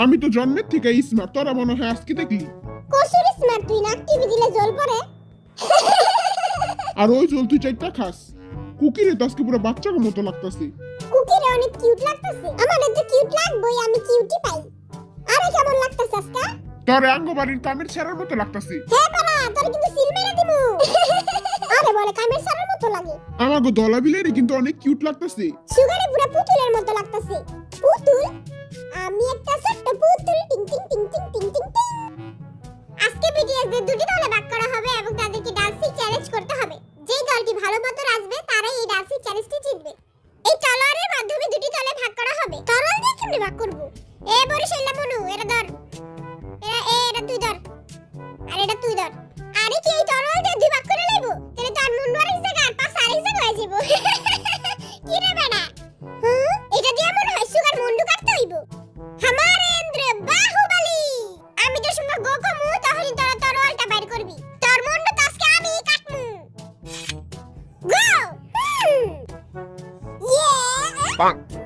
আমি তো জন্মের থেকে স্মার্ট, তোরা মনে হয় আজকে দেখলি। কসুর স্মার্ট তুই না, টিভি দিলে জল পড়ে। আর ওই জল তুই চাইটা খাস। কুকিরে তো আজকে পুরো বাচ্চার মতো লাগতাছে। কুকিরে অনেক কিউট লাগতাছে। আমাদের তো কিউট লাগবেই, আমি কিউটি পাই। আরে কেমন লাগতাছে আজকে? তোর আঙ্গবাড়ির কামের ছেড়ার মতো লাগতাছে। হে বাবা, তোর কিন্তু সিল মেরে দিমু। আরে বলে কামের সারার মতো লাগে। আমাগো দলাবিলেরই কিন্তু অনেক কিউট লাগতাছে। সুগারে পুরো পুতুলের মতো লাগতাছে। পুতুল? আমি একটা ছোট্ট পুতুল, টিং টিং টিং টিং টিং টিং টিং। আজকে বিটিএসদের দুটি দলে ভাগ করা হবে এবং তাদেরকে ডান্সিং চ্যালেঞ্জ করতে হবে। যে দলটি ভালো মতো নাচবে তারাই এই ডান্সিং চ্যালেঞ্জটি জিতবে। এই তলোয়ারের মাধ্যমে দুটি দলে ভাগ করা হবে। তলোয়ার দিয়ে কেমনে ভাগ করব? এ বরিশাল্লা মনু, এরা ধর। এরা তুই ধর। আর এটা তুই ধর। আরে কি এই তলোয়ার দিয়ে দুই ভাগ করে লইবো? তাহলে তো আর মুন্ডু আরেক জায়গা আর পাছ আরেক জায়গা হয়ে যাবো। কি রে বেটা? হ্যাঁ? এটা দিয়ে মনে হয় সুগার মুন্ডু কাটতে হইব। হামারেন্দ্র বাহুবলী, আমি তোর সঙ্গে গো কমু, তাহলে তোরা তরোয়ালটা বাইর করবি। তোর মুন্ডু তো আজকে আমি কাটমু। গো! ইয়ে!